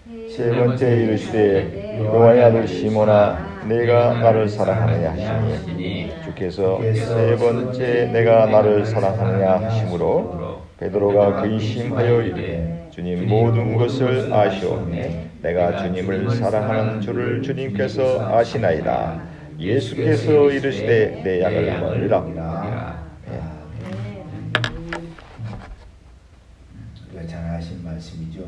세 번째 이르시되 요한의 아들 시몬아 내가 나를 사랑하느냐 하시니 주께서 세 번째 내가 나를 사랑하느냐 하심으로 베드로가 근심하여 이르되 주님 모든 것을 아시오매 내가 주님을 사랑하는 줄을 주님께서 아시나이다. 예수께서 이르시되 내 양을 먹으리라. 우리가 잘 아신 말씀이죠.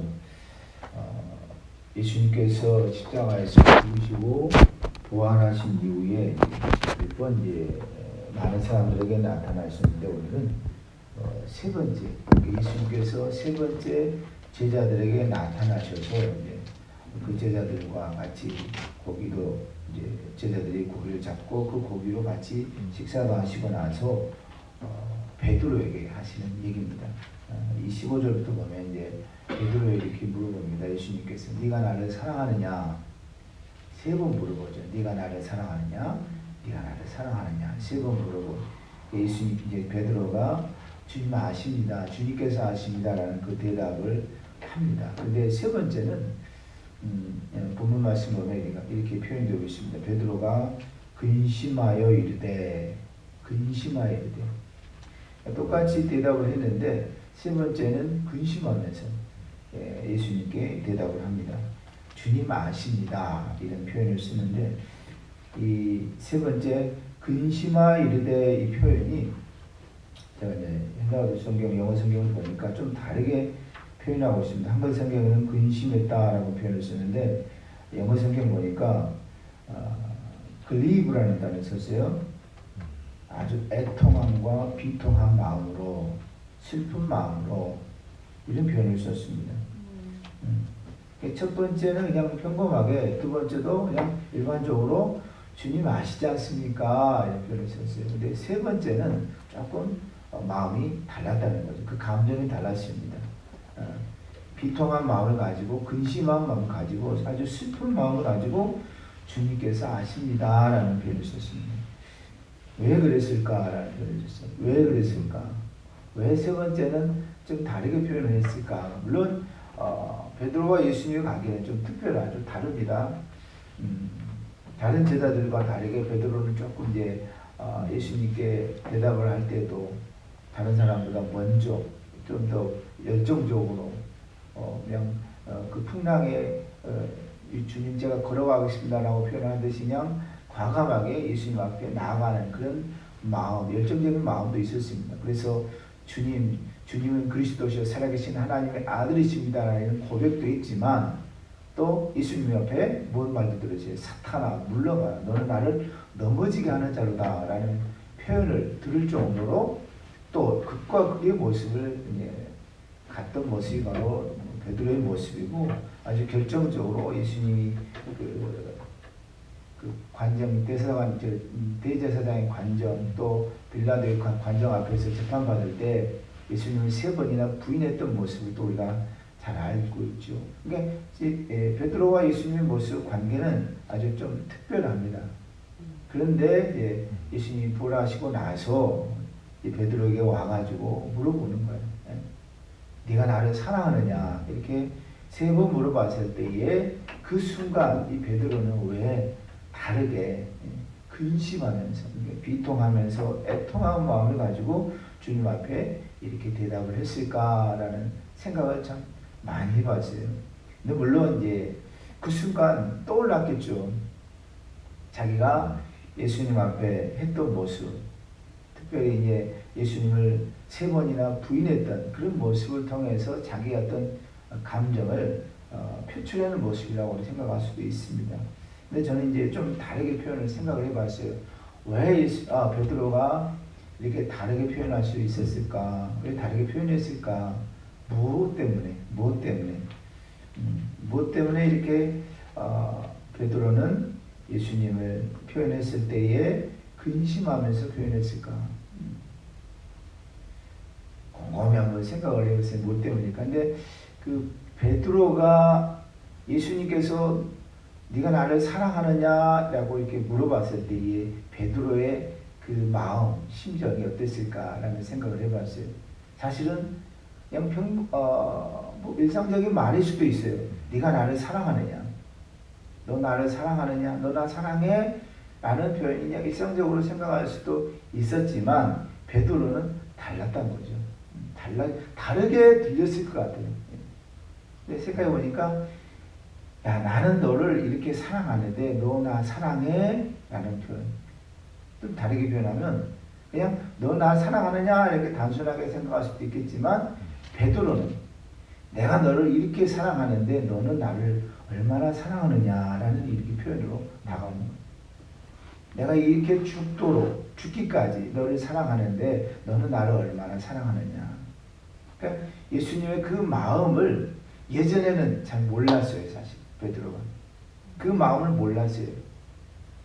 예수님께서 십자가에서 죽으시고 부활하신 이후에 몇 번 많은 사람들에게 나타나셨는데 오늘은 세 번째 예수님께서 세 번째 제자들에게 나타나셔서 그 제자들과 같이 고기로 제자들이 고기를 잡고 그 고기로 같이 식사도 하시고 나서 베드로에게 하시는 얘기입니다. 이 15절부터 보면 베드로에게 이렇게 물어봅니다. 예수님께서 네가 나를 사랑하느냐? 세 번 물어보죠. 네가 나를 사랑하느냐? 네가 나를 사랑하느냐? 세 번 물어보. 예수님 베드로가 주님 아십니다. 주님께서 아십니다라는 그 대답을 합니다. 근데 세 번째는 본문 말씀 보면 이렇게 표현되고 있습니다. 베드로가 근심하여 이르되 똑같이 대답을 했는데 세 번째는 근심하면서 예수님께 대답을 합니다. 주님 아십니다. 이런 표현을 쓰는데 이 세 번째 근심하 이르되 이 표현이 제가 헬라어 성경, 영어 성경을 보니까 좀 다르게 표현하고 있습니다. 한글 성경에는 근심했다라고 표현을 쓰는데 영어 성경 보니까 grieve라는 단어를 썼어요. 아주 애통함과 비통한 마음으로 슬픈 마음으로 이런 표현을 썼습니다. 첫 번째는 그냥 평범하게, 두 번째도 그냥 일반적으로 주님 아시지 않습니까? 이런 표현을 썼어요. 근데 세 번째는 조금 마음이 달랐다는 거죠. 그 감정이 달랐습니다. 비통한 마음을 가지고 근심한 마음을 가지고 아주 슬픈 마음을 가지고 주님께서 아십니다라는 표현을 썼습니다. 왜 그랬을까라는 표현을 썼어요. 왜 그랬을까? 왜 세 번째는 좀 다르게 표현을 했을까? 물론 베드로와 예수님의 관계는 좀 특별하죠. 다릅니다. 다른 제자들과 다르게 베드로는 조금 예수님께 대답을 할 때도 다른 사람보다 먼저 좀 더 열정적으로 그냥 그 풍랑에 주님 제가 걸어가겠습니다라고 표현하는 듯이 그냥 과감하게 예수님 앞에 나아가는 그런 마음, 열정적인 마음도 있었습니다. 그래서 주님은 그리스도시요 살아계신 하나님의 아들이십니다라는 고백도 있지만 또 예수님 옆에 뭔 말도 들으세요. 사탄아 물러가라. 너는 나를 넘어지게 하는 자로다 라는 표현을 들을 정도로 또 극과 극의 모습을 갔던 모습이 바로 베드로의 모습이고 아주 결정적으로 예수님이 그 관정 대제사장의 관정 또 빌라도의 관정 앞에서 재판받을 때 예수님을 세 번이나 부인했던 모습을 또 우리가 잘 알고 있죠. 그러니까 베드로와 예수님의 모습 관계는 아주 좀 특별합니다. 그런데 예수님이 부활하시고 나서 베드로에게 와가지고 물어보는 거예요. 네가 나를 사랑하느냐 이렇게 세 번 물어봤을 때에 그 순간 이 베드로는 왜 다르게 근심하면서 비통하면서 애통한 마음을 가지고 주님 앞에 이렇게 대답을 했을까라는 생각을 참 많이 해봤어요. 근데 물론 그 순간 떠올랐겠죠. 자기가 예수님 앞에 했던 모습, 특별히 예수님을 세 번이나 부인했던 그런 모습을 통해서 자기의 어떤 감정을 표출하는 모습이라고 생각할 수도 있습니다. 근데 저는 좀 다르게 표현을 생각을 해봤어요. 왜 베드로가 이렇게 다르게 표현할 수 있었을까? 왜 다르게 표현했을까? 무엇 때문에 이렇게 베드로는 예수님을 표현했을 때에 근심하면서 표현했을까? 곰곰이 한번 생각을 해보세요. 무엇 때문일까? 근데 그 베드로가 예수님께서 네가 나를 사랑하느냐라고 이렇게 물어봤을 때에 베드로의 그 마음, 심정이 어땠을까라는 생각을 해봤어요. 사실은 그냥 일상적인 말일 수도 있어요. 네가 나를 사랑하느냐? 너 나를 사랑하느냐? 너 나 사랑해? 라는 표현이 일상적으로 생각할 수도 있었지만 베드로는 달랐다는 거죠. 다르게 들렸을 것 같아요. 근데 생각해 보니까 야, 나는 너를 이렇게 사랑하는데 너 나 사랑해? 라는 표현. 좀 다르게 표현하면 그냥 너 나 사랑하느냐 이렇게 단순하게 생각할 수도 있겠지만 베드로는 내가 너를 이렇게 사랑하는데 너는 나를 얼마나 사랑하느냐라는 이렇게 표현으로 다가오는 거예요. 내가 이렇게 죽기까지 너를 사랑하는데 너는 나를 얼마나 사랑하느냐. 그러니까 예수님의 그 마음을 예전에는 잘 몰랐어요. 사실 베드로가 그 마음을 몰랐어요.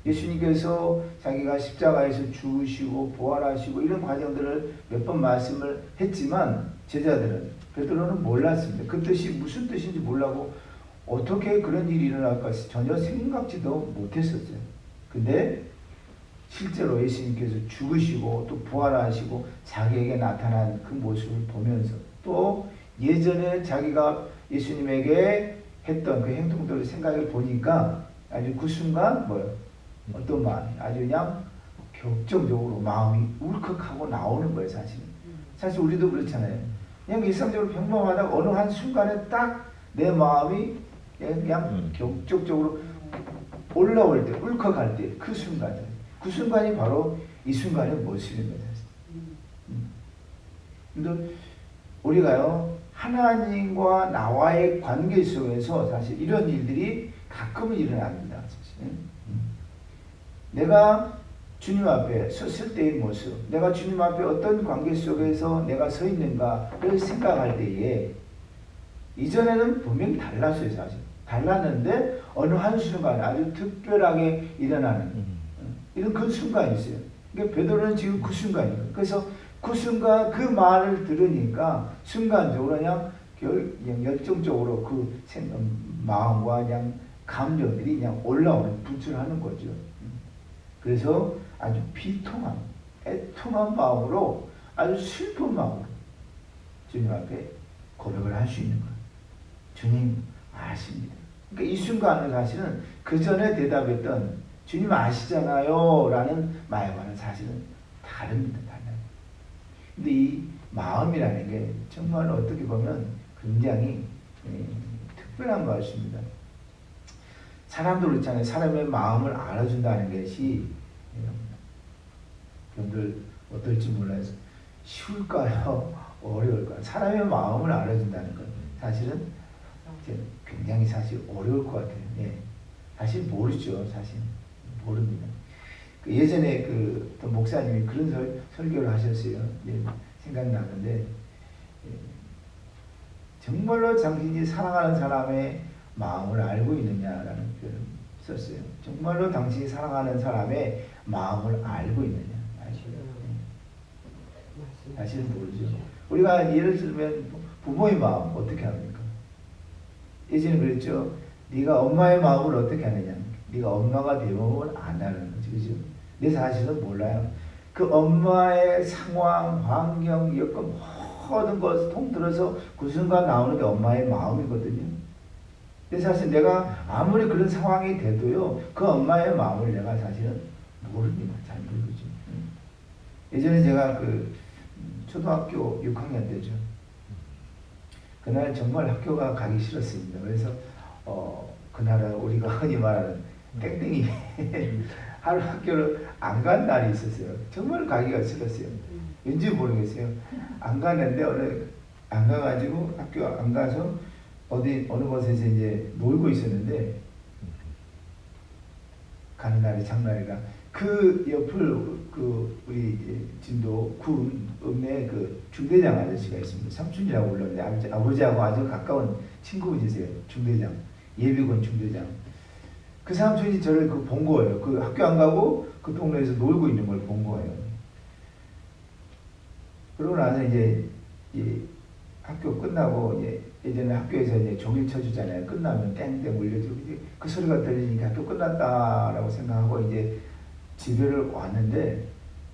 예수님께서 자기가 십자가에서 죽으시고 부활하시고 이런 과정들을 몇 번 말씀을 했지만 제자들은 베드로는 몰랐습니다. 그 뜻이 무슨 뜻인지 몰라고 어떻게 그런 일이 일어날까 전혀 생각지도 못했었어요. 근데 실제로 예수님께서 죽으시고 또 부활하시고 자기에게 나타난 그 모습을 보면서 또 예전에 자기가 예수님에게 했던 그 행동들을 생각해 보니까 아주 그 순간 뭐요? 어떤 마음이 아주 그냥 격정적으로 마음이 울컥하고 나오는 거예요. 사실 우리도 그렇잖아요. 그냥 일상적으로 평범하다가 어느 한 순간에 딱 내 마음이 그냥 격정적으로 올라올 때 울컥할 때 그 순간이 바로 이 순간의 모습입니다. 근데 우리가요 하나님과 나와의 관계 속에서 사실 이런 일들이 가끔은 일어납니다. 사실. 내가 주님 앞에 섰을 때의 모습, 내가 주님 앞에 어떤 관계 속에서 내가 서 있는가를 생각할 때에 이전에는 분명히 달랐어요. 사실 달랐는데 어느 한순간 아주 특별하게 일어나는 이런 그 순간이 있어요. 그러니까 베드로는 지금 그 순간이에요. 그래서 그 순간 그 말을 들으니까 순간적으로 그냥 열정적으로 그 마음과 그냥 감정들이 그냥 올라오는 분출하는 거죠. 그래서 아주 비통한 애통한 마음으로 아주 슬픈 마음으로 주님 앞에 고백을 할 수 있는 거예요. 주님 아십니다. 그러니까 이 순간은 사실은 그 전에 대답했던 주님 아시잖아요 라는 말과는 사실은 다릅니다. 달라요. 근데 이 마음이라는 게 정말 어떻게 보면 굉장히 특별한 것입니다. 사람도 그렇잖아요. 사람의 마음을 알아준다는 것이 여러분들 어떨지 몰라요. 쉬울까요? 어려울까요? 사람의 마음을 알아준다는 것 사실은 굉장히 사실 어려울 것 같아요. 예. 사실 모르죠. 사실 모릅니다. 예전에 그 목사님이 그런 설교를 하셨어요. 예, 생각나는데 예, 정말로 당신이 사랑하는 사람의 마음을 알고 있느냐라는 표현을 썼어요. 정말로 당신이 사랑하는 사람의 마음을 알고 있느냐. 사실은 모르죠. 우리가 예를 들면 부모의 마음 어떻게 합니까? 예전에 그랬죠. 네가 엄마의 마음을 어떻게 하느냐. 네가 엄마가 되면 안다는 거지. 그죠? 근데 사실은 몰라요. 그 엄마의 상황, 환경, 여건 모든 것을 통틀어서 그 순간 나오는 게 엄마의 마음이거든요. 근데 사실 내가 아무리 그런 상황이 돼도요. 그 엄마의 마음을 내가 사실은 모릅니다. 잘 모르죠. 예전에 제가 그 초등학교 6학년 때죠. 그날 정말 학교가 가기 싫었습니다. 그래서 그날은 우리가 흔히 말하는 땡땡이 하루 학교를 안 간 날이 있었어요. 정말 가기가 싫었어요. 왠지 모르겠어요. 안 갔는데 안 가가지고 학교 안 가서 어느 곳에서 이제 놀고 있었는데 가는 날이 장날이라 그 옆을 우리 진도 군 읍내 그 중대장 아저씨가 있습니다. 삼촌이라고 불렀는데 아버지하고 아주 가까운 친구분이세요. 중대장 예비군 중대장. 그 삼촌이 저를 본 거예요. 그 학교 안 가고 그 동네에서 놀고 있는 걸 본 거예요. 그러고 나서 이제 학교 끝나고 예전에 학교에서 이제 종일 쳐주잖아요. 끝나면 땡땡 울려주고 그 소리가 들리니까 학교 끝났다라고 생각하고 이제 집에를 왔는데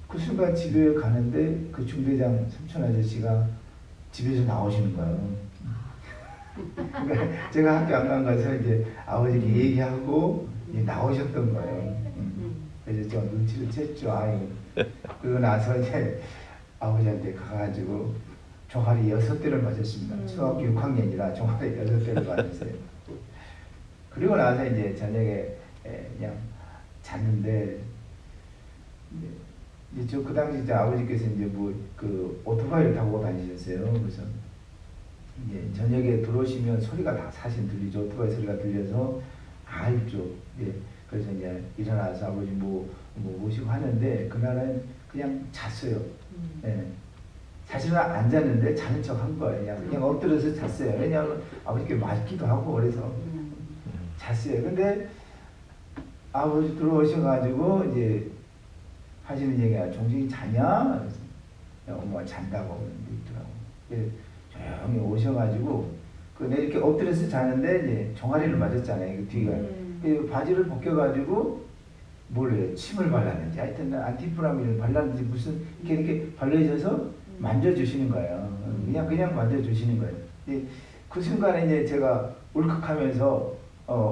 그 순간 집에 가는데 그 중대장 삼촌 아저씨가 집에서 나오시는 거예요. 그러니까 제가 학교 안 간 가서 이제 아버지께 얘기하고 이제 나오셨던 거예요. 그래서 저 눈치를 챘죠. 아이고. 그리고 나서 이제 아버지한테 가가지고 종아리 6대를 맞았습니다. 초등학교 6학년이라 종아리 6대를 맞았어요. 그리고 나서 이제 저녁에 그냥 잤는데 이제 저 그 당시 이제 아버지께서 이제 뭐 그 오토바이를 타고 다니셨어요. 그래서 이제 저녁에 들어오시면 소리가 다 사실 들리죠. 오토바이 소리가 들려서 알죠. 예. 그래서 이제 일어나서 아버지 뭐 모시고 하는데 그날은 그냥 잤어요. 예. 사실은 안 잤는데 자는 척 한 거예요. 그냥 엎드려서 잤어요. 왜냐하면 아버지께 맞기도 하고 그래서 잤어요. 근데 아버지 들어오셔가지고 이제 하시는 얘기가 종신이 자냐? 그래서 엄마가 잔다고 그러더라고. 조용히 오셔가지고 내 이렇게 엎드려서 자는데 이제 종아리를 맞았잖아요. 그 뒤가 바지를 벗겨가지고 몰라요. 침을 발랐는지 하여튼 안티프라민을 발랐는지 무슨 이렇게 발라져서 만져주시는 거예요. 그냥 만져주시는 거예요. 그 순간에 이제 제가 울컥하면서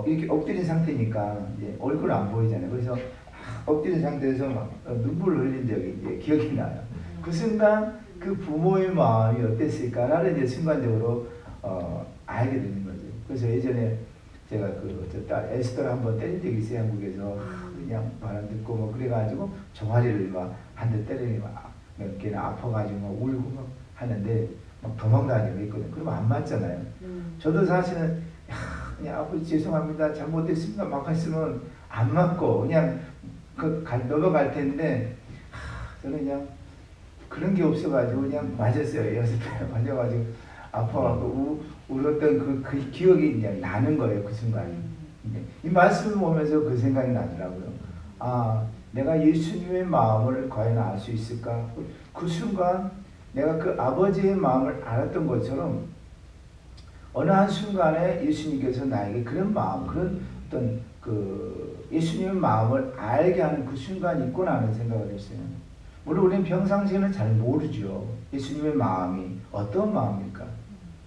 이렇게 엎드린 상태니까 이제 얼굴 안 보이잖아요. 그래서 엎드린 상태에서 막 눈물을 흘린 적이 이제 기억이 나요. 그 순간 그 부모의 마음이 어땠을까를 이제 순간적으로 알게 되는 거죠. 그래서 예전에 제가 저 딸 에스더를 한번 때린 적이 있어요. 한국에서 그냥 바람 듣고 뭐 그래가지고 종아리를 막 한 대 때리니 막 몇 개나 아파가지고 막 울고 막 하는데 막 도망다니고 있거든요. 그러면 안 맞잖아요. 저도 사실은 그냥 아버지 죄송합니다 잘못했습니다 막 했으면 안 맞고 그냥 넘어갈 텐데 저는 그냥 그런 게 없어가지고 그냥 맞았어요. 6대 맞아가지고 아파가지고 울었던 그 기억이 그냥 나는 거예요. 그 순간에. 이 말씀을 보면서 그 생각이 나더라고요. 아, 내가 예수님의 마음을 과연 알 수 있을까? 그 순간 내가 그 아버지의 마음을 알았던 것처럼 어느 한 순간에 예수님께서 나에게 그런 마음, 그런 어떤 그 예수님의 마음을 알게 하는 그 순간이 있구나 하는 생각을 했어요. 물론 우리는 평상시에는 잘 모르죠. 예수님의 마음이 어떤 마음일까?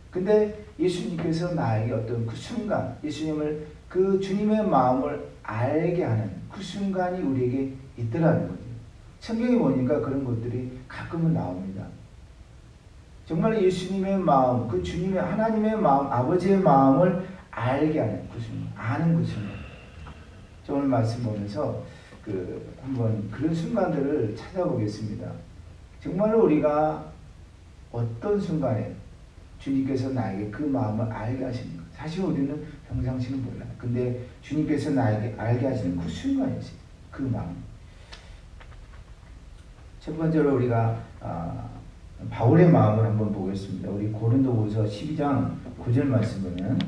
근데 예수님께서 나에게 어떤 그 순간, 예수님을 그 주님의 마음을 알게 하는 그 순간이 우리에게 있더라는 거죠. 성경에 보니까 그런 것들이 가끔은 나옵니다. 정말 예수님의 마음, 그 주님의 하나님의 마음, 아버지의 마음을 알게 하는 그 순간, 아는 그 순간. 저 오늘 말씀 보면서 한번 그런 순간들을 찾아보겠습니다. 정말로 우리가 어떤 순간에 주님께서 나에게 그 마음을 알게 하십니까? 사실 우리는 평상시는 몰라요. 근데 주님께서 나에게 알게 하시는 그 순간이지, 그 마음. 첫 번째로 우리가 바울의 마음을 한번 보겠습니다. 우리 고린도후서 12장 9절 말씀 보면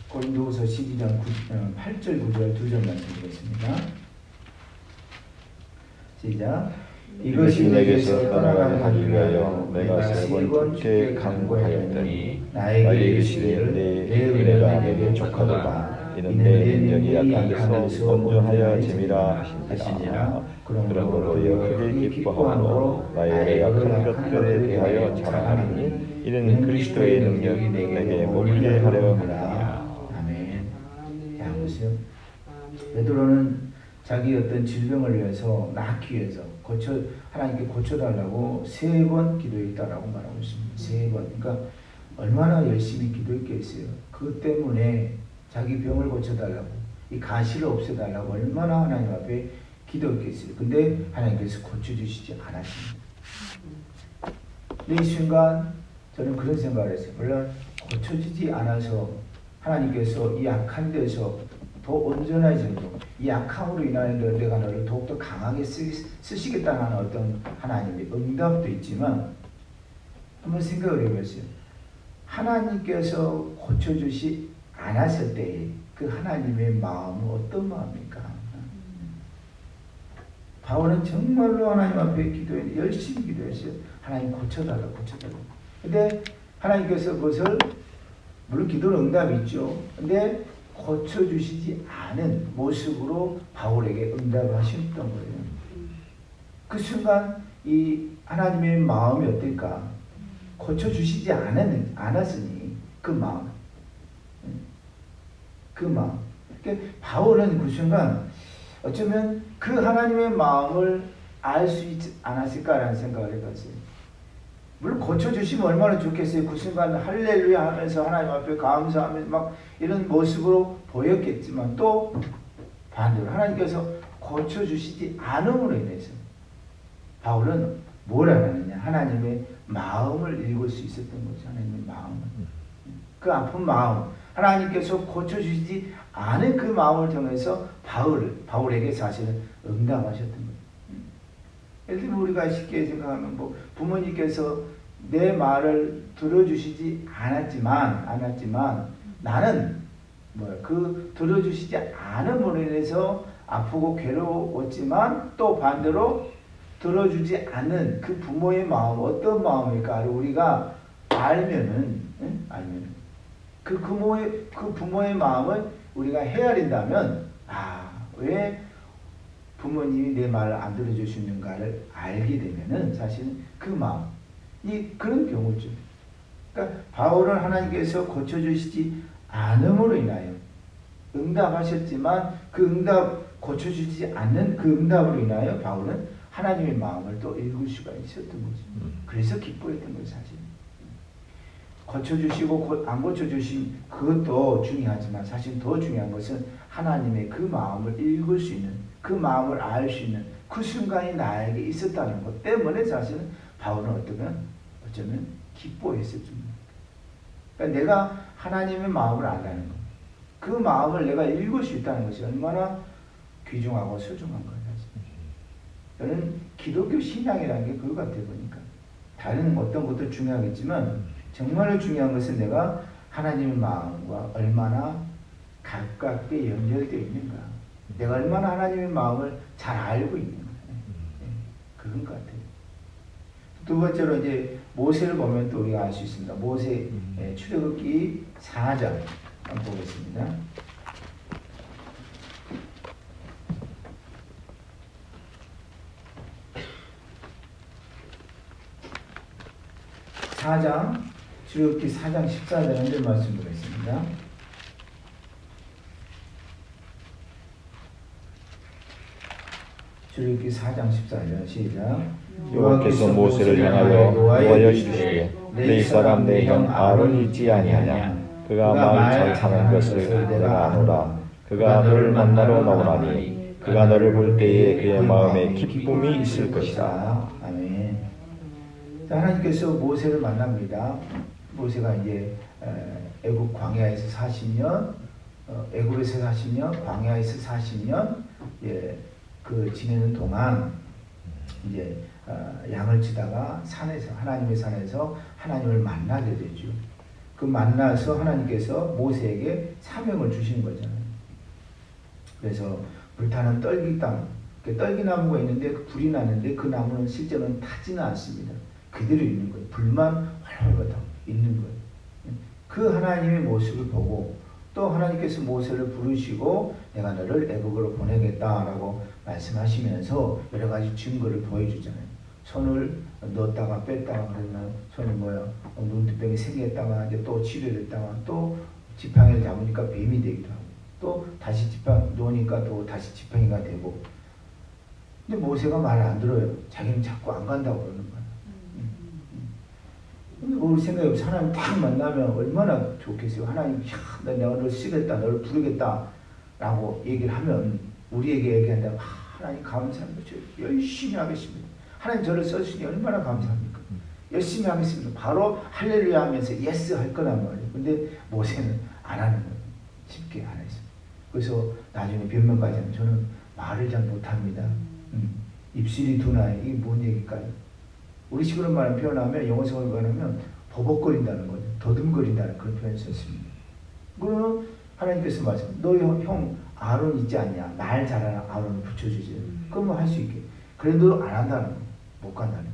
고린도후서 12장 8절 9절 두 절 말씀 드리겠습니다. 시작. 이것이 내게서 떠나가는 하기 위하여 내가 세 번 주께 간구하였더니 나에게 이르시되 내 은혜가 내게 족하도다. 이는 내 능력이 약한 데서 온전하여 재미라 하시니라. 그러므로 너희가 크게 기뻐하므로 나의 약한 것들에 대하여 자랑하리니 이는 그리스도의 능력이 내게 머물게 하려 함이라. 아멘. 자, 보세요. 베드로는 자기 어떤 질병을 위해서 낫기 위해서 하나님께 고쳐달라고 3번 기도했다라고 말하고 있습니다. 3번. 그러니까 얼마나 열심히 기도했겠어요. 그 때문에 자기 병을 고쳐달라고, 이 가시를 없애달라고 얼마나 하나님 앞에 기도했겠어요. 근데 하나님께서 고쳐주시지 않았습니다. 이 순간 저는 그런 생각을 했어요. 물론 고쳐지지 않아서 하나님께서 이 약한 데서 더 온전해지고 이 약함으로 인하여 내가 너를 더욱더 강하게 쓰시겠다는 어떤 하나님의 응답도 있지만 한번 생각을 해보세요. 하나님께서 고쳐주시 않았을 때에 그 하나님의 마음은 어떤 마음입니까? 바울은 정말로 하나님 앞에 기도했는데 열심히 기도했어요. 하나님 고쳐달라. 근데 하나님께서 그것을 물론 기도는 응답이 있죠. 근데 고쳐주시지 않은 모습으로 바울에게 응답을 하셨던 거예요. 그 순간 이 하나님의 마음이 어떨까? 고쳐주시지 않았으니 그 마음. 그 마음. 그러니까 바울은 그 순간 어쩌면 그 하나님의 마음을 알 수 있지 않았을까라는 생각을 해봤어요. 물론 고쳐주시면 얼마나 좋겠어요. 그 순간 할렐루야 하면서 하나님 앞에 감사하면서 막 이런 모습으로 보였겠지만 또 반대로 하나님께서 고쳐주시지 않음으로 인해서 바울은 뭘 알았느냐? 하나님의 마음을 읽을 수 있었던 거죠. 하나님의 마음을. 그 아픈 마음, 하나님께서 고쳐주시지 않은 그 마음을 통해서 바울에게 사실은 응답하셨던 거예요. 예를 들면 우리가 쉽게 생각하면 뭐 부모님께서 내 말을 들어주시지 않았지만 나는 그 들어주시지 않음으로 인해서 아프고 괴로웠지만 또 반대로 들어주지 않는 그 부모의 마음 어떤 마음일까 우리가 알면은 그 부모의 마음을 우리가 헤아린다면 왜 부모님이 내 말을 안 들어주시는가를 알게 되면은 사실은 그 마음이 그런 경우죠. 그러니까 바울은 하나님께서 고쳐주시지 않음으로 인하여 응답하셨지만 그 응답 고쳐주지 않는 그 응답으로 인하여 바울은 하나님의 마음을 또 읽을 수가 있었던 거죠. 그래서 기뻐했던 거죠, 사실. 고쳐주시고 안 고쳐주신 그것도 중요하지만 사실 더 중요한 것은 하나님의 그 마음을 읽을 수 있는 그 마음을 알 수 있는 그 순간이 나에게 있었다는 것 때문에 사실은 바울은 어쩌면 기뻐했었죠. 그러니까 내가 하나님의 마음을 안다는 것, 그 마음을 내가 읽을 수 있다는 것이 얼마나 귀중하고 소중한 거예요. 저는 기독교 신앙이라는 게 그거 같아요. 보니까 다른 어떤 것도 중요하겠지만 정말로 중요한 것은 내가 하나님의 마음과 얼마나 가깝게 연결되어 있는가, 내가 얼마나 하나님의 마음을 잘 알고 있는가, 그런 것 같아요. 두 번째로 이제 모세를 보면 또 우리가 알 수 있습니다. 모세 출애굽기 4장 한번 보겠습니다. 출애굽기 4장 14절에 말씀 보겠습니다. 출애굽기 4장 14절 시작. 여호와께서 모세를 향하여 노하여 이르시되 내 사람 내 형 아론이 있지 아니하냐? 그가 말 잘하는 것을 내가 아노라. 그가 너를 만나러 나오나니 그가 너를 볼 때에 그의 마음에 기쁨이 있을 것이다. 아멘. 하나님께서 모세를 만납니다. 모세가 이제 애굽 광야에서 40년, 애굽에서 40년, 광야에서 40년 그 지내는 동안 이제 양을 치다가 산에서 하나님의 산에서 하나님을 만나게 되죠. 그 만나서 하나님께서 모세에게 사명을 주신 거잖아요. 그래서 불타는 떨기 땅, 떨기나무가 있는데 불이 나는데 그 나무는 실제로는 타지는 않습니다. 그대로 있는 거예요. 불만 활활 있는 거예요. 그 하나님의 모습을 보고 또 하나님께서 모세를 부르시고 내가 너를 애국으로 보내겠다라고 말씀하시면서 여러 가지 증거를 보여주잖아요. 손을 넣었다가 뺐다가 그러면 손이 눈두병이 생겼다가 이제 또 치료됐다가 또 지팡이를 잡으니까 뱀이 되기도 하고 또 다시 지팡이 놓으니까 또 다시 지팡이가 되고. 근데 모세가 말을 안 들어요. 자기는 자꾸 안 간다고 그러는 거예요. 우리 생각에 없이 하나님 딱 만나면 얼마나 좋겠어요. 하나님, 내가 너를 쓰겠다, 너를 부르겠다 라고 얘기를 하면 우리에게 얘기한다면 하나님 감사합니다. 저 열심히 하겠습니다. 하나님 저를 써주시니 얼마나 감사합니까? 열심히 하겠습니다. 바로 할렐루야 하면서 예스 할 거란 말이에요. 근데 모세는 안 하는 거예요. 쉽게 안 했어요. 그래서 나중에 변명까지 하면 저는 말을 잘 못합니다. 입술이 둔하여. 이게 뭔 얘기일까요? 우리 식으로 말하면 표현하면 영어식으로 말하면 버벅거린다는 거죠. 더듬거린다는 그런 표현을 썼습니다. 그러면 하나님께서 말씀, 너 형 아론 있지 않냐? 말 잘하는 아론을 붙여주지. 그러면 할 수 있게. 그래도 안 한다는 거, 못 간다는 거.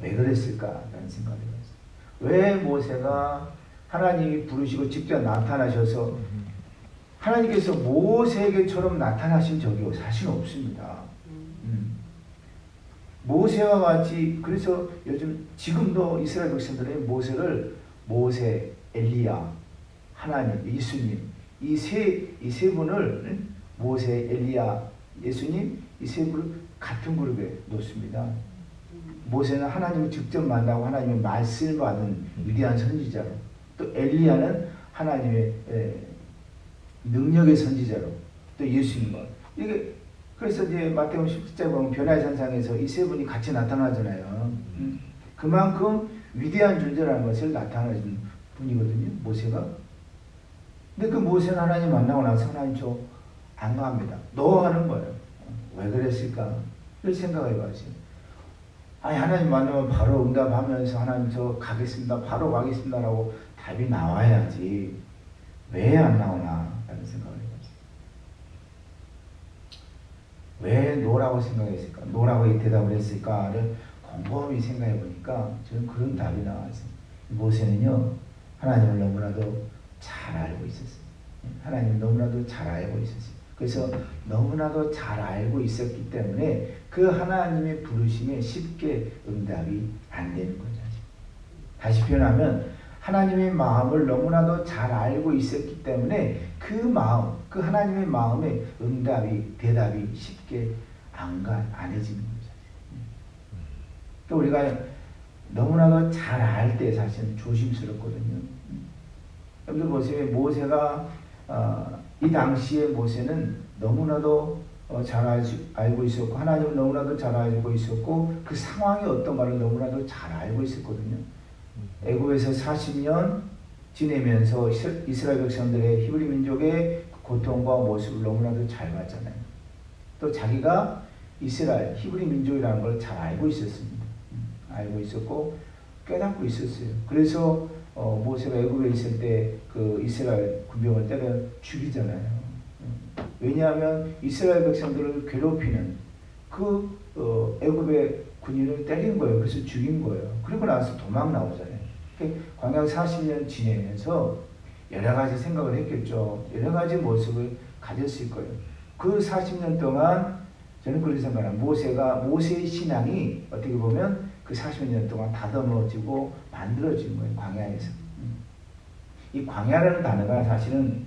왜 그랬을까라는 생각을 해봤어요. 왜 모세가 하나님이 부르시고 직접 나타나셔서 하나님께서 모세에게처럼 나타나신 적이 사실 없습니다. 모세와 같이 그래서 요즘 지금도 이스라엘 백성들은 모세를 모세, 엘리야, 하나님, 예수님 이 세 분을 모세, 엘리야, 예수님 이 세 분을 같은 그룹에 놓습니다. 모세는 하나님을 직접 만나고 하나님의 말씀을 받은 위대한 선지자로 또 엘리야는 하나님의 능력의 선지자로 또 예수님과 이게 그래서 이제 마태복음 17장 보면 변화의 산상에서 이 세 분이 같이 나타나잖아요. 그만큼 위대한 존재라는 것을 나타내는 분이거든요. 모세가. 근데 그 모세는 하나님 만나고 나서 하나님 저 안 갑니다. 너 하는 거예요. 왜 그랬을까? 이렇게 생각해 봐야지. 아니 하나님 만나면 바로 응답하면서 하나님 저 가겠습니다. 바로 가겠습니다라고 답이 나와야지. 왜 안 나오나? 라는 생각을 해봤어요. 왜 노라고 생각했을까? 노라고 대답을 했을까를 곰곰이 생각해 보니까 저는 그런 답이 나왔어요. 모세는요, 하나님을 너무나도 잘 알고 있었어요. 하나님을 너무나도 잘 알고 있었어요. 그래서 너무나도 잘 알고 있었기 때문에 그 하나님의 부르심에 쉽게 응답이 안 되는 거죠. 다시 표현하면 하나님의 마음을 너무나도 잘 알고 있었기 때문에 그 마음, 그 하나님의 마음에 응답이, 대답이 쉽게 안 해지는 거죠. 또 우리가 너무나도 잘 알 때 사실은 조심스럽거든요. 여러분들 보세요. 모세가 이 당시에 모세는 너무나도 잘 알고 있었고 하나님을 너무나도 잘 알고 있었고 그 상황이 어떤가를 너무나도 잘 알고 있었거든요. 애굽에서 40년 지내면서 이스라엘 백성들의 히브리 민족의 고통과 모습을 너무나도 잘 봤잖아요. 또 자기가 이스라엘 히브리 민족이라는 걸 잘 알고 있었습니다. 알고 있었고 깨닫고 있었어요. 그래서 모세가 애굽에 있을 때 그 이스라엘 군병을 때려 죽이잖아요. 왜냐하면 이스라엘 백성들을 괴롭히는 그 애굽의 군인을 때린 거예요. 그래서 죽인 거예요. 그리고 나서 도망 나오잖아요. 광야 40년 지내면서 여러 가지 생각을 했겠죠. 여러 가지 모습을 가졌을 거예요. 그 40년 동안 저는 그렇게 생각합니다. 모세의 신앙이 어떻게 보면 그 40년 동안 다듬어지고 만들어진 거예요. 광야에서. 이 광야라는 단어가 사실은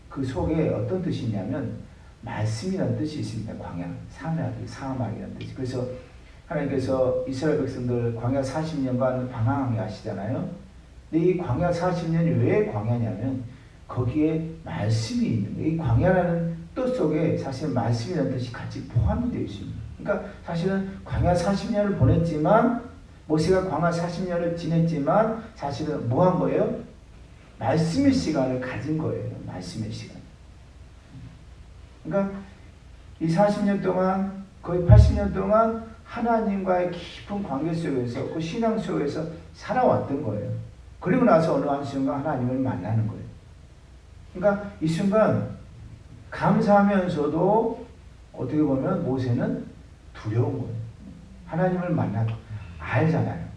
그 속에 어떤 뜻이 있냐면 말씀이라는 뜻이 있습니다. 광야, 사막이라는 뜻이. 그래서 하나님께서 이스라엘 백성들 광야 40년간 방황하게 하시잖아요. 근데 이 광야 40년이 왜 광야냐면 거기에 말씀이 있는 거예요. 이 광야라는 뜻 속에 사실 말씀이라는 뜻이 같이 포함이 되어 있습니다. 그러니까 사실은 광야 40년을 보냈지만 모세가 광야 40년을 지냈지만 사실은 뭐 한 거예요? 말씀의 시간을 가진 거예요. 말씀의 시간. 그러니까 이 40년 동안 거의 80년 동안 하나님과의 깊은 관계 속에서 그 신앙 속에서 살아왔던 거예요. 그리고 나서 어느 한 순간 하나님을 만나는 거예요. 그러니까 이 순간 감사하면서도 어떻게 보면 모세는 두려운 거예요. 하나님을 만나고 알잖아요.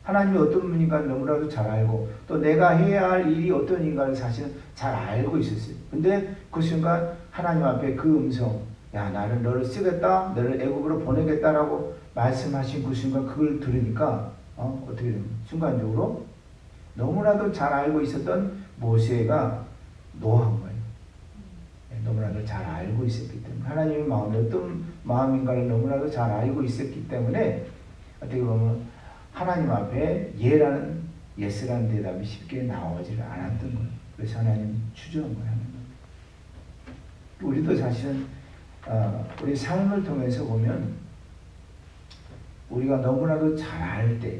하나님이 어떤 분인가 너무나도 잘 알고 또 내가 해야 할 일이 어떤 일인가를 사실은 잘 알고 있었어요. 근데 그 순간 하나님 앞에 그 음성, 야 나를 너를 쓰겠다, 너를 애굽으로 보내겠다라고 말씀하신 그 순간 그걸 들으니까 어떻게 됩니까? 순간적으로 너무나도 잘 알고 있었던 모세가 노한 거예요. 너무나도 잘 알고 있었기 때문에 하나님의 마음이 어떤 마음인가를 너무나도 잘 알고 있었기 때문에 어떻게 보면 하나님 앞에 예스라는 대답이 쉽게 나오지 않았던 거예요. 그래서 하나님 주저한 거예요. 우리도 사실은 우리 삶을 통해서 보면 우리가 너무나도 잘 알 때,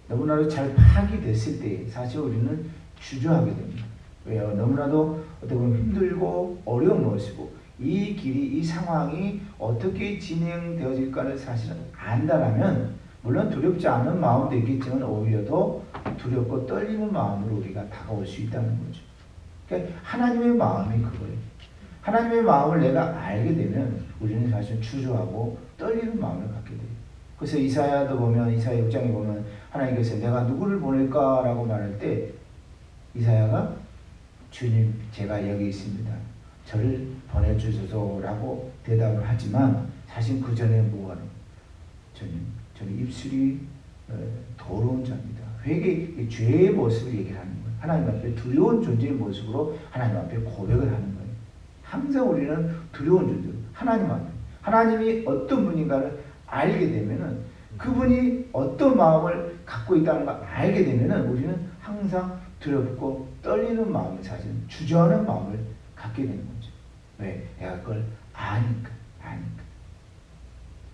너무나도 잘 파악이 됐을 때 사실 우리는 주저하게 됩니다. 왜요? 너무나도 어떻게 보면 힘들고 어려운 모습이고 이 길이, 이 상황이 어떻게 진행되어질까를 사실은 안다라면 물론 두렵지 않은 마음도 있겠지만 오히려 더 두렵고 떨리는 마음으로 우리가 다가올 수 있다는 거죠. 그러니까 하나님의 마음이 그거예요. 하나님의 마음을 내가 알게 되면 우리는 사실 주저하고 떨리는 마음을 갖게 돼요. 그래서 이사야도 보면 이사야 6장에 보면 하나님께서 내가 누구를 보낼까라고 말할 때 이사야가 주님 제가 여기 있습니다. 저를 보내주소서라고 대답을 하지만 사실 그 전에 뭐하는 저는 입술이 더러운 자입니다. 회개 죄의 모습을 얘기하는 거예요. 하나님 앞에 두려운 존재의 모습으로 하나님 앞에 고백을 하는 거예요. 항상 우리는 두려운 존재, 하나님 앞에 하나님이 어떤 분인가를 알게 되면은 그분이 어떤 마음을 갖고 있다는 걸 알게 되면은 우리는 항상 두렵고 떨리는 마음을 사실 주저하는 마음을 갖게 되는 거죠. 왜? 내가 그걸 아니까.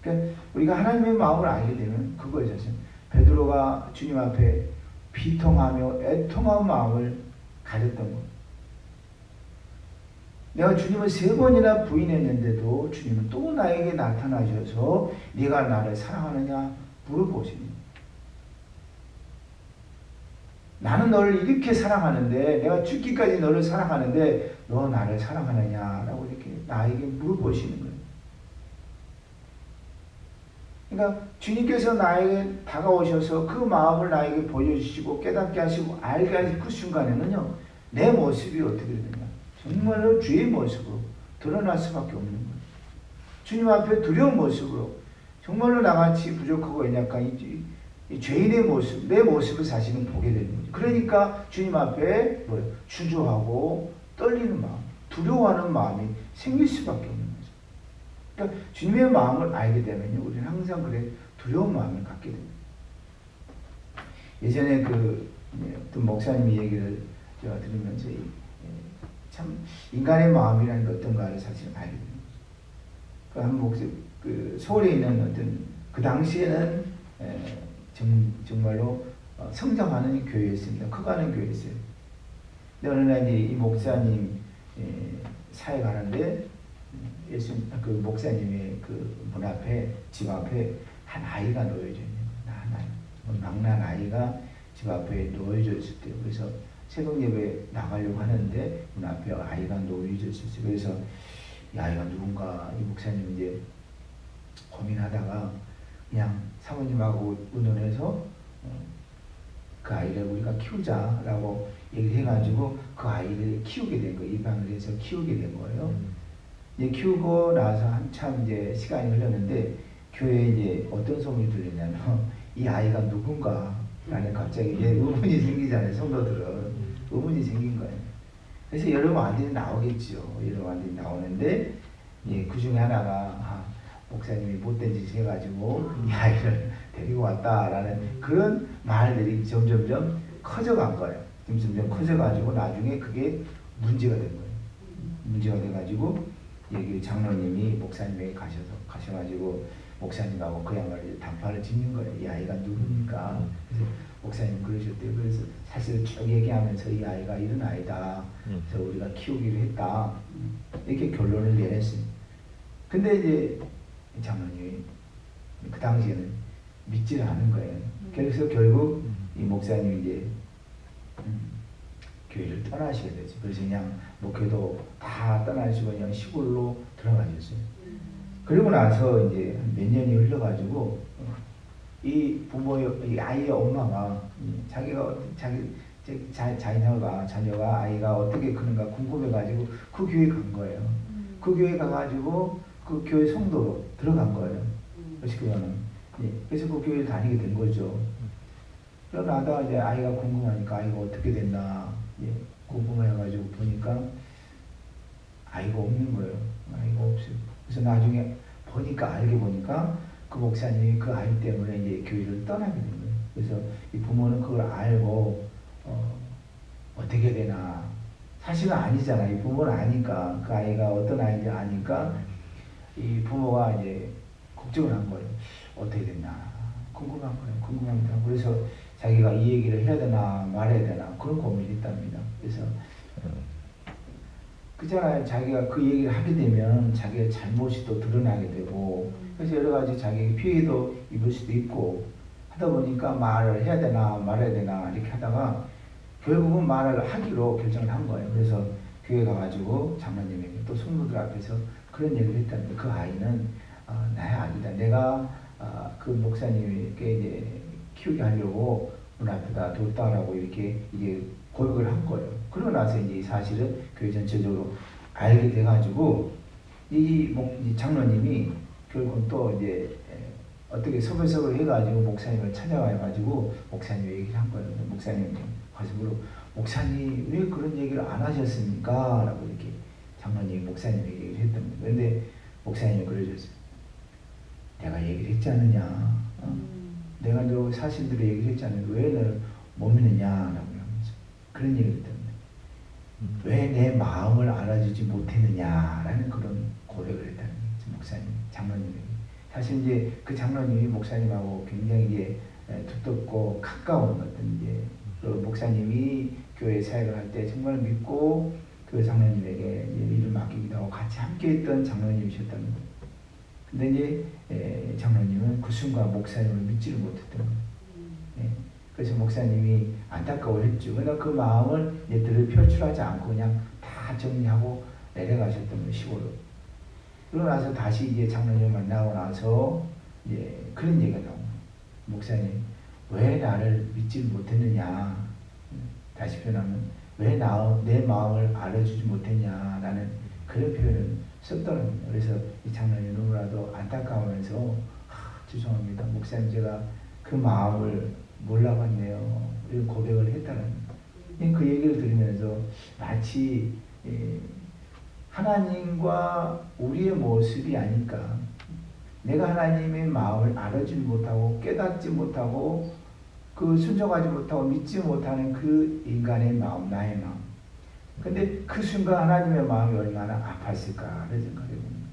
그러니까 우리가 하나님의 마음을 알게 되면 그거예요. 사실 베드로가 주님 앞에 비통하며 애통한 마음을 가졌던 거예요. 내가 주님을 3번이나 부인했는데도 주님은 또 나에게 나타나셔서 네가 나를 사랑하느냐 물어보시니 나는 너를 이렇게 사랑하는데 내가 죽기까지 너를 사랑하는데 너 나를 사랑하느냐라고 이렇게 나에게 물어보시는 거예요. 그러니까 주님께서 나에게 다가오셔서 그 마음을 나에게 보여주시고 깨닫게 하시고 알게 하신 그 순간에는요 내 모습이 어떻게 되느냐 정말로 주의 모습으로 드러날 수밖에 없는 거예요. 주님 앞에 두려운 모습으로 정말로 나같이 부족하고 연약한 이 죄인의 모습, 내 모습을 사실은 보게 되는 거죠. 그러니까 주님 앞에 뭐예요? 주저하고 떨리는 마음, 두려워하는 마음이 생길 수밖에 없는 거죠. 그러니까 주님의 마음을 알게 되면요, 우리는 항상 그래 두려운 마음을 갖게 됩니다. 예전에 어떤 목사님이 얘기를 제가 들으면서 참 인간의 마음이라는 게 어떤가를 사실 알게 됩니다. 한 목사, 서울에 있는 어떤 그 당시에는 정말로 성장하는 교회였습니다. 커가는 교회였어요. 근데 어느 날 이 목사님 사회 가는데 그 목사님의 그 문 앞에 집 앞에 한 아이가 놓여져 있는 거예요. 망난 아이가 집 앞에 놓여져 있을 때요. 그래서 새벽 예배 나가려고 하는데 문 앞에 아이가 놓여져 있었어요. 그래서 이 아이가 누군가 이 목사님 이제 고민하다가 그냥 사모님하고 의논해서 그 아이를 우리가 키우자라고 얘기를 해가지고 그 아이를 키우게 된 거예요. 입양을 해서 키우게 된 거예요. 이제 키우고 나서 한참 이제 시간이 흘렀는데 교회에 이제 어떤 소문이 들리냐면 이 아이가 누군가라는 갑자기 이제 의문이 생기잖아요. 성도들은 의문이 생긴 거예요. 그래서 여러 말들이 나오겠죠. 여러 말들이 나오는데 그 중에 하나가 목사님이 못된 짓을 해가지고 이 아이를 데리고 왔다라는 그런 말들이 점점점 커져간 거예요. 점점 커져가지고 나중에 그게 문제가 된 거예요. 문제가 돼가지고 여기 장로님이 목사님에게 가셔가지고 목사님하고 그 양반이 단판을 짓는 거예요. 이 아이가 누굽니까? 그래서 목사님 그러셨대요. 그래서 사실 쭉 얘기하면서 이 아이가 이런 아이다. 그래서 우리가 키우기로 했다. 이렇게 결론을 내렸어요. 근데 이제 장로님이 그 당시에는 믿지를 않은 거예요. 그래서 결국 이 목사님이 이제 교회를 떠나시게 되죠. 그래서 그냥 목회도 다 떠나시고 그냥 시골로 들어가셨어요. 그리고 나서 이제 몇 년이 흘러가지고 이 이 아이의 엄마가 자녀가 아이가 어떻게 크는가 궁금해가지고 그 교회 간 거예요. 그 교회 가가지고 그 교회 성도로 들어간 거예요. 그래서 그 교회를 다니게 된 거죠. 그러다가 이제 아이가 궁금하니까 아이가 어떻게 됐나 궁금해가지고 보니까 아이가 없는 거예요. 아이가 없어요. 그래서 나중에 알게 보니까 그 목사님이 그 아이 때문에 이제 교회를 떠나게 된 거예요. 그래서 이 부모는 그걸 알고 어떻게 되나 사실은 아니잖아요. 이 부모는 아니까 그 아이가 어떤 아이인지 아니까 이 부모가 이제 걱정을 한 거예요. 어떻게 됐나 궁금한 거예요. 궁금합니다. 그래서 자기가 이 얘기를 해야 되나 말해야 되나 그런 고민이 있답니다. 그래서 그잖아요. 자기가 그 얘기를 하게 되면 자기의 잘못이 또 드러나게 되고 그래서 여러 가지 자기 피해도 입을 수도 있고 하다 보니까 말을 해야 되나 말아야 되나 이렇게 하다가 결국은 말을 하기로 결정을 한 거예요. 그래서 교회 가가지고 장로님에게 또 성도들 앞에서 그런 얘기를 했다는데 그 아이는 나의 아기다. 내가 그 목사님에게 이제 키우게 하려고 문 앞에다 뒀다라고 이렇게 이제 고백을 한 거예요. 그러고 나서 이제 사실은 교회 전체적으로 알게 돼가지고 이 장로님이 결국 또 이제 어떻게 서글서글 해가지고 목사님을 찾아와가지고 목사님 얘기를 한 거예요. 목사님이 가서 목사님 왜 그런 얘기를 안 하셨습니까? 라고 이렇게 장로님이 목사님에게 얘기를 했던 거예요. 그런데 목사님이 그러셨어요. 내가 얘기를 했지 않느냐? 내가 너 사실대로 얘기를 했지 않느냐? 왜 너를 못 믿느냐라고 하면서 그런 얘기를 했던 거예요. 왜 내 마음을 알아주지 못했느냐라는 그런 고백을 했다는 거예요. 목사님, 장로님에게. 사실 이제 그 장로님이 목사님하고 굉장히 이제 두텁고 가까운 어떤 이제 그 목사님이 교회 사역을 할 때 정말 믿고 그 장로님에게 일을 맡기기도 하고 같이 함께했던 장로님이셨다는 거예요. 근데 이제 장로님은 그 순간 목사님을 믿지를 못했던 거예요. 그래서 목사님이 안타까워했죠. 그러나 그 마음을 얘들을 표출하지 않고 그냥 다 정리하고 내려가셨던 거예요, 시골로. 그러고 나서 다시 이제 장로님을 만나고 나서 이제 그런 얘기가 나온 거예요. 목사님, 왜 나를 믿지 못했느냐? 다시 표현하면 왜 내 마음을 알아주지 못했냐라는 그런 표현을 썼더라고요. 그래서 이 장로님이 너무나도 안타까우면서 죄송합니다. 목사님 제가 그 마음을 몰라봤네요. 이런 고백을 했다는 거예요. 그 얘기를 들으면서 마치 하나님과 우리의 모습이 아닐까. 내가 하나님의 마음을 알아주지 못하고 깨닫지 못하고 그 순종하지 못하고 믿지 못하는 그 인간의 마음, 나의 마음. 근데 그 순간 하나님의 마음이 얼마나 아팠을까 그런 생각을 해봅니다.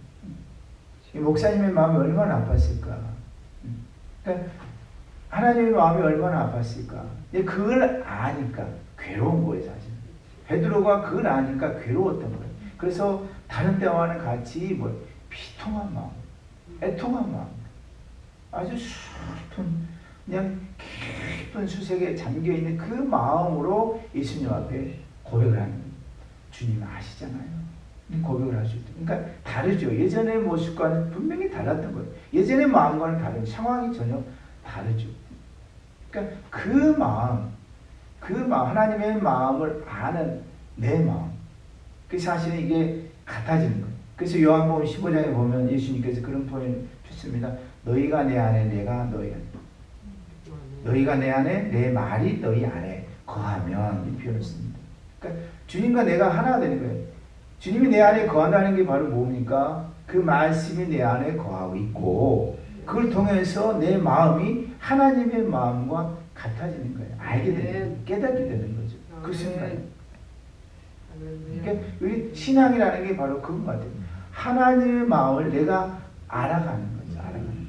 이 목사님의 마음이 얼마나 아팠을까. 그러니까 하나님의 마음이 얼마나 아팠을까. 그걸 아니까 괴로운 거예요, 사실. 베드로가 그걸 아니까 괴로웠던 거예요. 그래서 다른 때와는 같이 비통한 마음, 애통한 마음, 아주 슬픈 그냥 깊은 수색에 잠겨있는 그 마음으로 예수님 앞에 고백을 하는 거예요. 주님 아시잖아요. 고백을 할 수 있다. 그러니까 다르죠. 예전의 모습과는 분명히 달랐던 거예요. 예전의 마음과는 다른 상황이 전혀 다르죠. 그러니까 그 마음, 하나님의 마음을 아는 내 마음. 그 사실은 이게 같아지는 거예요. 그래서 요한복음 15장에 보면 예수님께서 그런 표현을 폈습니다. 너희가 내 안에, 내가 너희 안에. 너희가 내 안에, 내 말이 너희 안에 거하면 이 표현을 씁니다. 그러니까 주님과 내가 하나가 되는 거예요. 주님이 내 안에 거한다는 게 바로 뭡니까? 그 말씀이 내 안에 거하고 있고 그걸 통해서 내 마음이 하나님의 마음과 같아지는 거예요. 알게 되는 거예요. 깨닫게 되는 거죠. 그 순간에. 그러니까 우리 신앙이라는 게 바로 그건 같아요. 하나님의 마음을 내가 알아가는 거죠. 알아가는 거예요.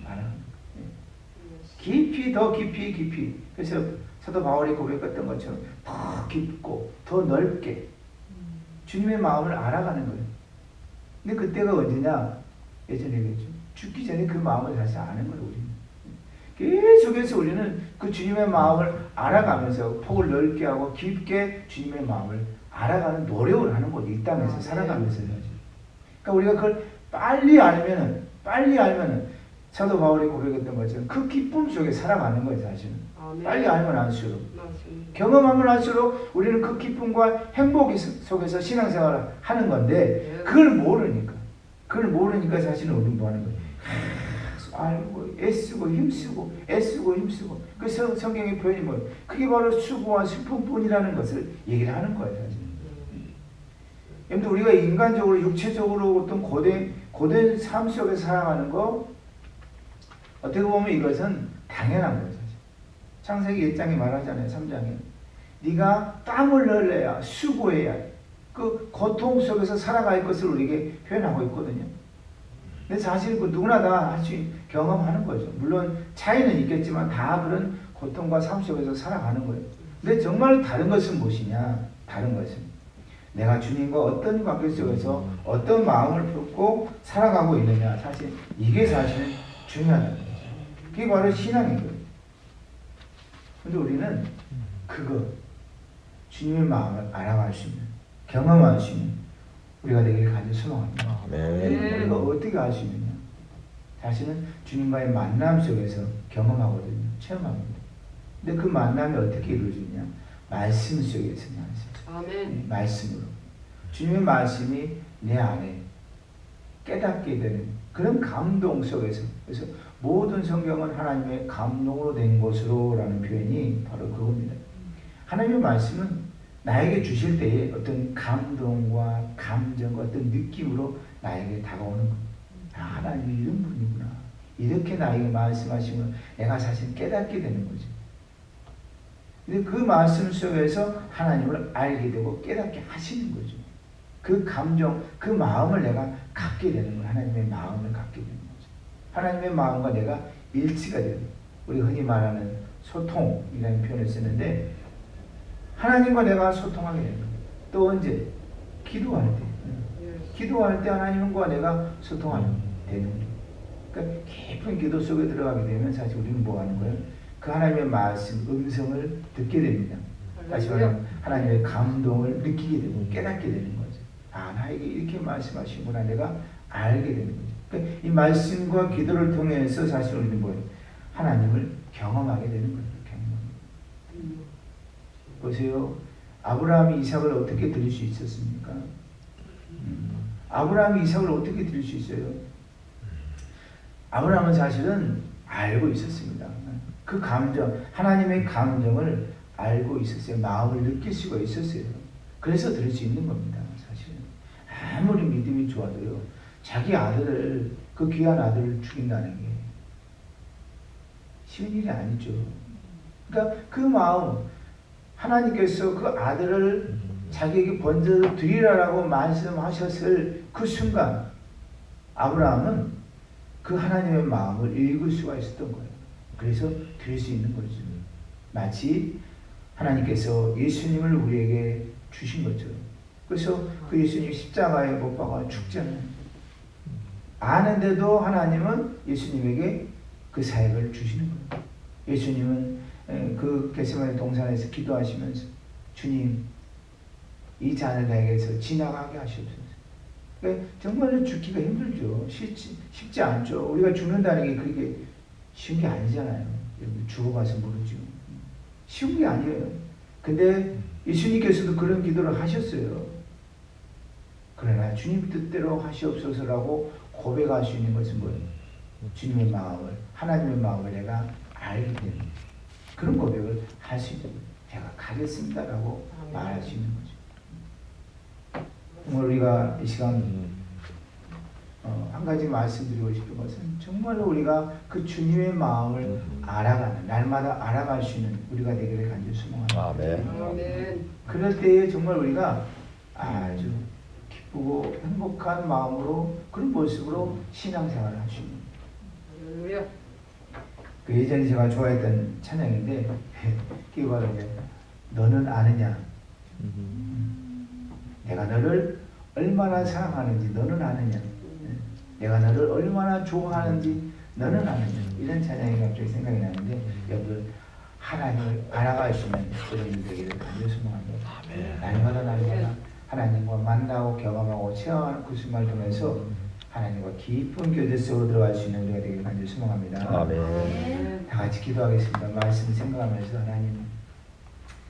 깊이, 더 깊이. 그래서 사도 바울이 고백했던 것처럼 더 깊고 더 넓게 주님의 마음을 알아가는 거예요. 근데 그때가 언제냐? 예전에 얘기했죠. 죽기 전에 그 마음을 다시 아는 거예요. 우리는. 계속해서 우리는 그 주님의 마음을 알아가면서 폭을 넓게 하고 깊게 주님의 마음을 알아가는 노력을 하는 거죠. 이 땅에서 살아가면서. 그러니까 우리가 그걸 빨리 알면은 사도 바울이 고백했던 것처럼 그 기쁨 속에 살아가는 거예요, 사실은. 빨리 알면 알수록. 경험하면 할수록 우리는 그 기쁨과 행복 속에서 신앙생활을 하는 건데 그걸 모르니까 사실은 우리는 뭐 하는 거예요? 알고 애쓰고 힘쓰고 그래서 성경의 표현이 뭐예요? 그게 바로 수고와 슬픔뿐이라는 것을 얘기를 하는 거예요, 사실. 여러분들 우리가 인간적으로 육체적으로 어떤 고된 삶 속에 살아가는 거 어떻게 보면 이것은 당연한 거예요. 창세기 1장에 말하잖아요. 3장에. 네가 땀을 흘려야 수고해야 그 고통 속에서 살아갈 것을 우리에게 표현하고 있거든요. 근데 사실 그 누구나 다 할 수 경험하는 거죠. 물론 차이는 있겠지만 다 그런 고통과 삶 속에서 살아가는 거예요. 근데 정말 다른 것은 무엇이냐? 다른 것은 내가 주님과 어떤 관계 속에서 어떤 마음을 품고 살아가고 있느냐. 사실 이게 사실은 중요하다는 거죠. 그게 바로 신앙인 거예요. 근데 우리는 그거 주님의 마음을 알아갈 수 있는 경험할 수 있는 우리가 되기를 간절히 소망합니다. 네. 우리가 어떻게 알 수 있느냐? 사실은 주님과의 만남 속에서 경험하거든요. 체험합니다. 근데 그 만남이 어떻게 이루어지냐? 말씀 속에서 아멘. 말씀으로. 주님의 말씀이 내 안에 깨닫게 되는 그런 감동 속에서. 그래서 모든 성경은 하나님의 감동으로 된 것으로 라는 표현이 바로 그겁니다. 하나님의 말씀은 나에게 주실 때에 어떤 감동과 감정과 어떤 느낌으로 나에게 다가오는 겁니다. 하나님이 이런 분이구나. 이렇게 나에게 말씀하시면 내가 사실 깨닫게 되는 거죠. 근데 그 말씀 속에서 하나님을 알게 되고 깨닫게 하시는 거죠. 그 감정, 그 마음을 내가 갖게 되는 거예요. 하나님의 마음을 갖게 되는 거죠. 하나님의 마음과 내가 일치가 되는 거예요. 우리 흔히 말하는 소통이라는 표현을 쓰는데 하나님과 내가 소통하게 되는 거예요. 또 언제? 기도할 때. 기도할 때 하나님과 내가 소통하는 되는 거예요. 그러니까 깊은 기도 속에 들어가게 되면 사실 우리는 뭐 하는 거예요? 그 하나님의 말씀, 음성을 듣게 됩니다. 다시 말하면 하나님의 감동을 느끼게 되고 깨닫게 되는 거죠. 아, 나에게 이렇게 말씀하시구나. 내가 알게 되는 거죠. 그러니까 이 말씀과 기도를 통해서 사실 우리는 뭐예요? 하나님을 경험하게 되는 거예요. 경험. 보세요. 아브라함이 이삭을 어떻게 드릴 수 있었습니까? 아브라함이 이삭을 어떻게 드릴 수 있어요? 아브라함은 사실은 알고 있었습니다. 그 감정, 하나님의 감정을 알고 있었어요. 마음을 느낄 수가 있었어요. 그래서 드릴 수 있는 겁니다. 사실은. 아무리 믿음이 좋아도요. 자기 아들을, 그 귀한 아들을 죽인다는 게 쉬운 일이 아니죠. 그러니까 그 마음, 하나님께서 그 아들을 자기에게 번제로 드리라라고 말씀하셨을 그 순간 아브라함은 그 하나님의 마음을 읽을 수가 있었던 거예요. 그래서 드릴 수 있는 거죠. 마치 하나님께서 예수님을 우리에게 주신 것처럼. 그래서 그 예수님이 십자가에 못 박아 죽잖아요. 아는데도 하나님은 예수님에게 그 사역을 주시는 거예요. 예수님은 그 겟세마네 동산에서 기도하시면서 주님 이 잔을 내게서 지나가게 하시옵소서. 그러니까 정말로 죽기가 힘들죠. 쉽지 않죠. 우리가 죽는다는 게 그렇게 쉬운 게 아니잖아요. 죽어봐서 모르죠. 쉬운 게 아니에요. 근데 예수님께서도 그런 기도를 하셨어요. 그러나 주님 뜻대로 하시옵소서라고 고백할 수 있는 것은 뭐예요? 주님의 마음을, 하나님의 마음을 내가 알게 되는 그런 고백을 할 수 있는 거예요. 제가 가겠습니다라고 말할 수 있는 거죠. 정말 우리가 이 시간 한 가지 말씀드리고 싶은 것은 정말로 우리가 그 주님의 마음을 알아가는, 날마다 알아갈 수 있는 우리가 되기를 간절히 소망합니다. 아멘. 그럴 때에 정말 우리가 아주 기쁘고 행복한 마음으로 그런 모습으로 신앙생활을 할 수 있는 할렐루야. 그 예전에 제가 좋아했던 찬양인데 그게 바로 이제 너는 아느냐 내가 너를 얼마나 사랑하는지 너는 아느냐 내가 너를 얼마나 좋아하는지 너는 아느냐 이런 찬양이 갑자기 생각이 나는데 여러분 하나님을 알아갈 수 있는 그런 일들에게 간절히 소망합니다. 날마다 하나님과 만나고 경험하고 체험하는 그 순간을 통해서 하나님과 깊은 교제 속으로 들어갈 수 있는 우리가 되기를 간절히 소망합니다. 아멘. 다 같이 기도하겠습니다. 말씀 생각하면서 하나님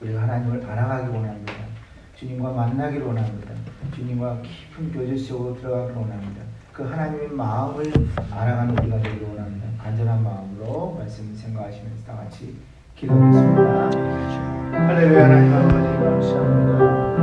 우리가 하나님을 알아가기 원합니다. 주님과 만나기를 원합니다. 주님과 깊은 교제 속으로 들어가기를 원합니다. 그 하나님의 마음을 알아가는 우리가 되기를 원합니다. 간절한 마음으로 말씀을 생각하시면서 다 같이 기도하겠습니다. 할렐루야. 하나님 아버지 감사합니다.